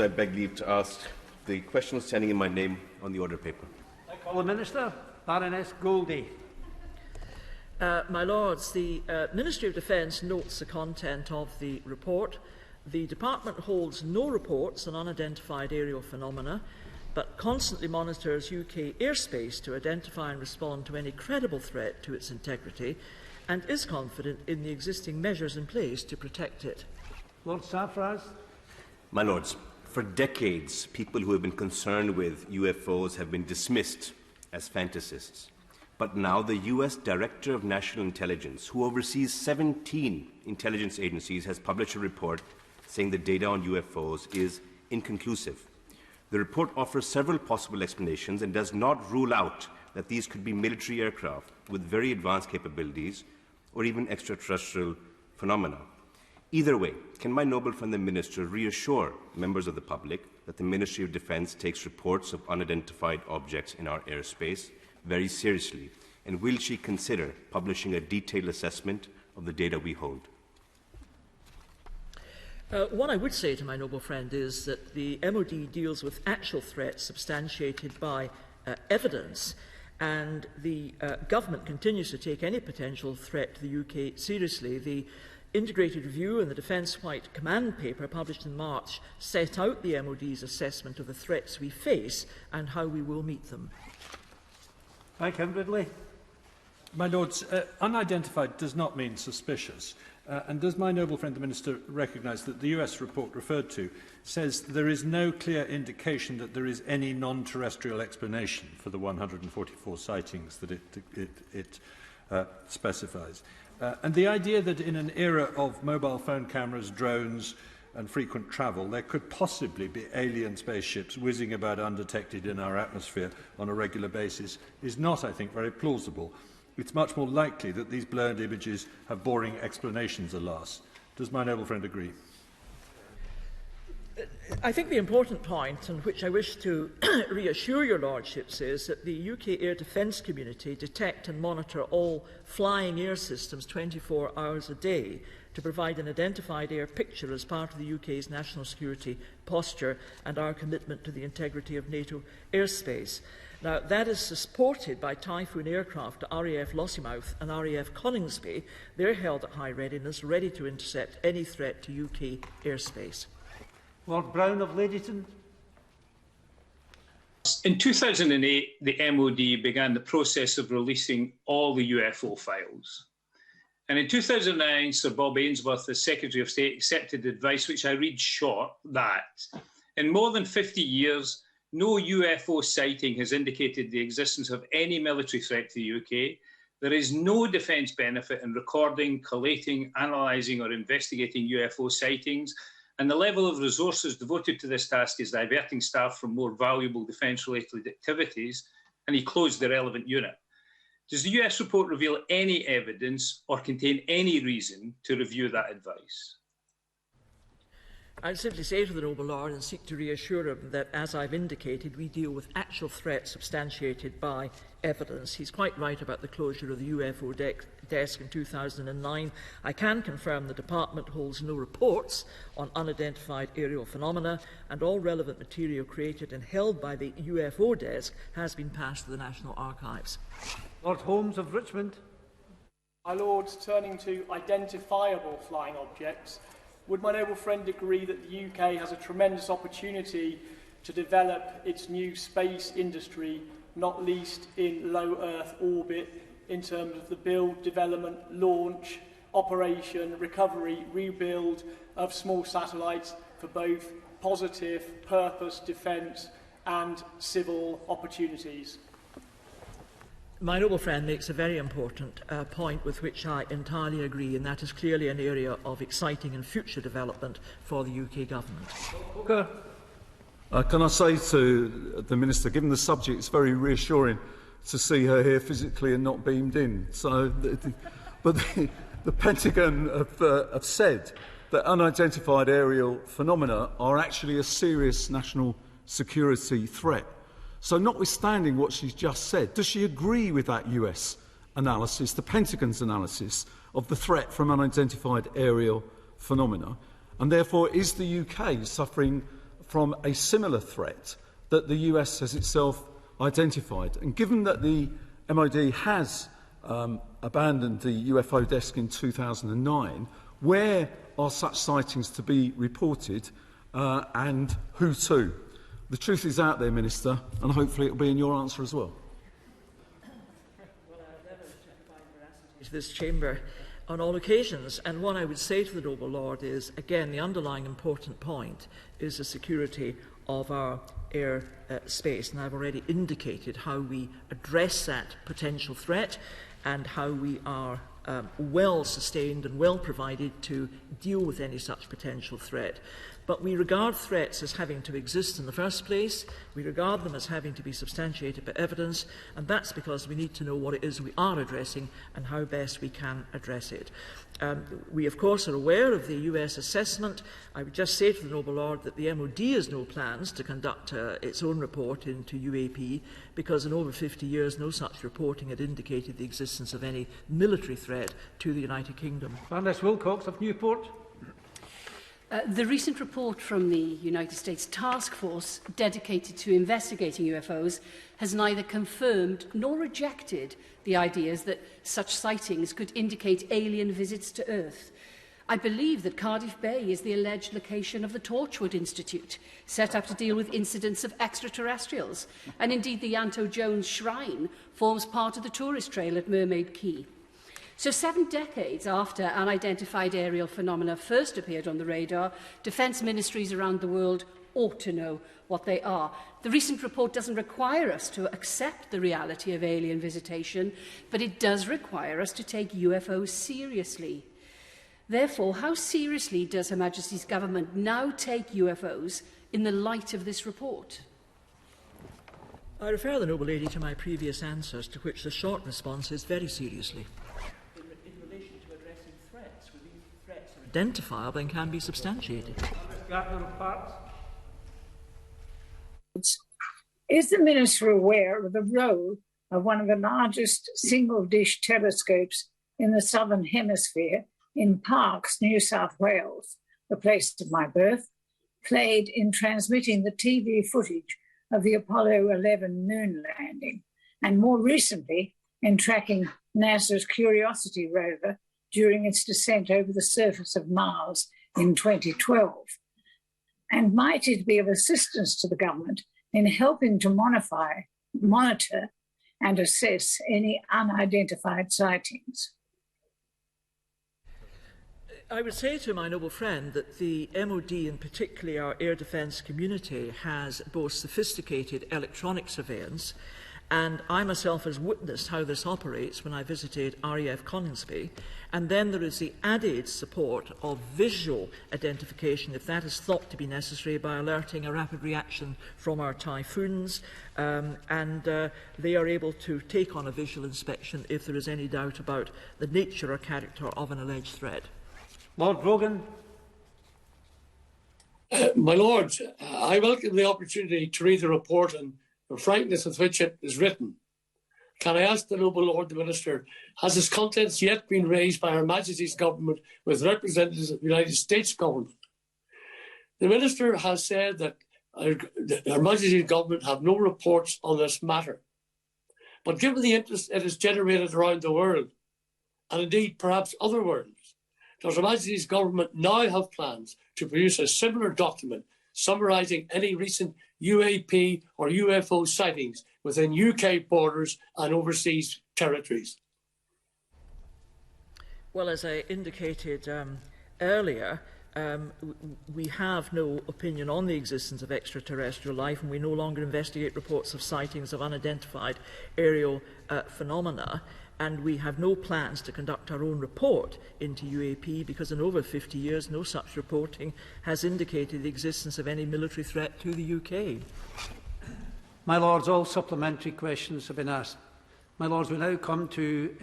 I beg leave to ask the question standing in my name on the order paper. I call the Minister. Baroness Goldie. My Lords, the Ministry of Defence notes the content of the report. The Department holds no reports on unidentified aerial phenomena, but constantly monitors UK airspace to identify and respond to any credible threat to its integrity, and is confident in the existing measures in place to protect it. Lord Safraz. My Lords, for decades, people who have been concerned with UFOs have been dismissed as fantasists. But now the US Director of National Intelligence, who oversees 17 intelligence agencies, has published a report saying the data on UFOs is inconclusive. The report offers several possible explanations and does not rule out that these could be military aircraft with very advanced capabilities or even extraterrestrial phenomena. Either way, can my noble friend the Minister reassure members of the public that the Ministry of Defence takes reports of unidentified objects in our airspace very seriously, and will she consider publishing a detailed assessment of the data we hold? What I would say to my noble friend is that the MOD deals with actual threats substantiated by evidence, and the government continues to take any potential threat to the UK seriously. The Integrated Review and the Defence White Command paper published in March set out the MOD's assessment of the threats we face and how we will meet them. Mike Ridley. My Lords, unidentified does not mean suspicious. And does my noble friend the Minister recognise that the US report referred to says there is no clear indication that there is any non-terrestrial explanation for the 144 sightings that it specifies? And the idea that in an era of mobile phone cameras, drones and frequent travel, there could possibly be alien spaceships whizzing about undetected in our atmosphere on a regular basis is not, I think, very plausible. It's much more likely that these blurred images have boring explanations, alas. Does my noble friend agree? I think the important point, and which I wish to reassure your lordships, is that the UK air defence community detect and monitor all flying air systems 24 hours a day to provide an identified air picture as part of the UK's national security posture and our commitment to the integrity of NATO airspace. Now, that is supported by Typhoon aircraft at RAF Lossiemouth and RAF Coningsby. They're held at high readiness, ready to intercept any threat to UK airspace. Lord Brown of Ladyton. In 2008, the MOD began the process of releasing all the UFO files. And in 2009, Sir Bob Ainsworth, as Secretary of State, accepted advice, which I read short, that in more than 50 years, no UFO sighting has indicated the existence of any military threat to the UK. There is no defence benefit in recording, collating, analysing or investigating UFO sightings, and the level of resources devoted to this task is diverting staff from more valuable defence-related activities, and he closed the relevant unit. Does the US report reveal any evidence or contain any reason to review that advice? I'd simply say to the noble lord and seek to reassure him that, as I've indicated, we deal with actual threats substantiated by evidence. He's quite right about the closure of the UFO desk in 2009. I can confirm the Department holds no reports on unidentified aerial phenomena, and all relevant material created and held by the UFO desk has been passed to the National Archives. Lord Holmes of Richmond. My Lords, turning to identifiable flying objects, would my noble friend agree that the UK has a tremendous opportunity to develop its new space industry, not least in low Earth orbit, in terms of the build, development, launch, operation, recovery, rebuild of small satellites for both positive purpose, defence and civil opportunities? My noble friend makes a very important point with which I entirely agree, and that is clearly an area of exciting and future development for the UK Government. Can I say to the Minister, given the subject, it's very reassuring to see her here physically and not beamed in. But the Pentagon have said that unidentified aerial phenomena are actually a serious national security threat. So notwithstanding what she's just said, does she agree with that US analysis, the Pentagon's analysis of the threat from unidentified aerial phenomena? And therefore, is the UK suffering from a similar threat that the US has itself identified. And given that the MOD has abandoned the UFO desk in 2009, where are such sightings to be reported and who to? The truth is out there, Minister, and hopefully it will be in your answer as well. Well, I've never testified veracity to this chamber on all occasions, and what I would say to the noble lord is, again, the underlying important point is the security of our air space, and I've already indicated how we address that potential threat and how we are well sustained and well provided to deal with any such potential threat. But we regard threats as having to exist in the first place. We regard them as having to be substantiated by evidence, and that's because we need to know what it is we are addressing and how best we can address it. We, of course, are aware of the US assessment. I would just say to the noble lord that the MOD has no plans to conduct its own report into UAP, because in over 50 years no such reporting had indicated the existence of any military threat to the United Kingdom. Baroness Wilcox of Newport. The recent report from the United States task force dedicated to investigating UFOs has neither confirmed nor rejected the ideas that such sightings could indicate alien visits to Earth. I believe that Cardiff Bay is the alleged location of the Torchwood Institute, set up to deal with incidents of extraterrestrials, and indeed the Yanto Jones Shrine forms part of the tourist trail at Mermaid Quay. So 7 decades after unidentified aerial phenomena first appeared on the radar, defence ministries around the world ought to know what they are. The recent report doesn't require us to accept the reality of alien visitation, but it does require us to take UFOs seriously. Therefore, how seriously does Her Majesty's Government now take UFOs in the light of this report? I refer the noble lady to my previous answers, to which the short response is very seriously. Identifiable and can be substantiated. Is the Minister aware of the role of one of the largest single-dish telescopes in the Southern Hemisphere in Parkes, New South Wales, the place of my birth, played in transmitting the TV footage of the Apollo 11 moon landing, and more recently in tracking NASA's Curiosity rover during its descent over the surface of Mars in 2012? And might it be of assistance to the government in helping to monitor and assess any unidentified sightings? I would say to my noble friend that the MOD, and particularly our air defence community, has both sophisticated electronic surveillance, and I myself has witnessed how this operates when I visited RAF Coningsby. And then there is the added support of visual identification, if that is thought to be necessary, by alerting a rapid reaction from our typhoons. They are able to take on a visual inspection if there is any doubt about the nature or character of an alleged threat. Lord Brogan. My Lord, I welcome the opportunity to read the report and the frankness with which it is written. Can I ask the noble Lord the Minister, has its contents yet been raised by Her Majesty's Government with representatives of the United States Government? The Minister has said that Her Majesty's Government have no reports on this matter. But given the interest it has generated around the world, and indeed perhaps other worlds, does Her Majesty's Government now have plans to produce a similar document summarising any recent UAP or UFO sightings within UK borders and overseas territories? Well, as I indicated earlier, we have no opinion on the existence of extraterrestrial life, and we no longer investigate reports of sightings of unidentified aerial phenomena. And we have no plans to conduct our own report into UAP, because in over 50 years no such reporting has indicated the existence of any military threat to the UK. My Lords, all supplementary questions have been asked. My Lords, we now come to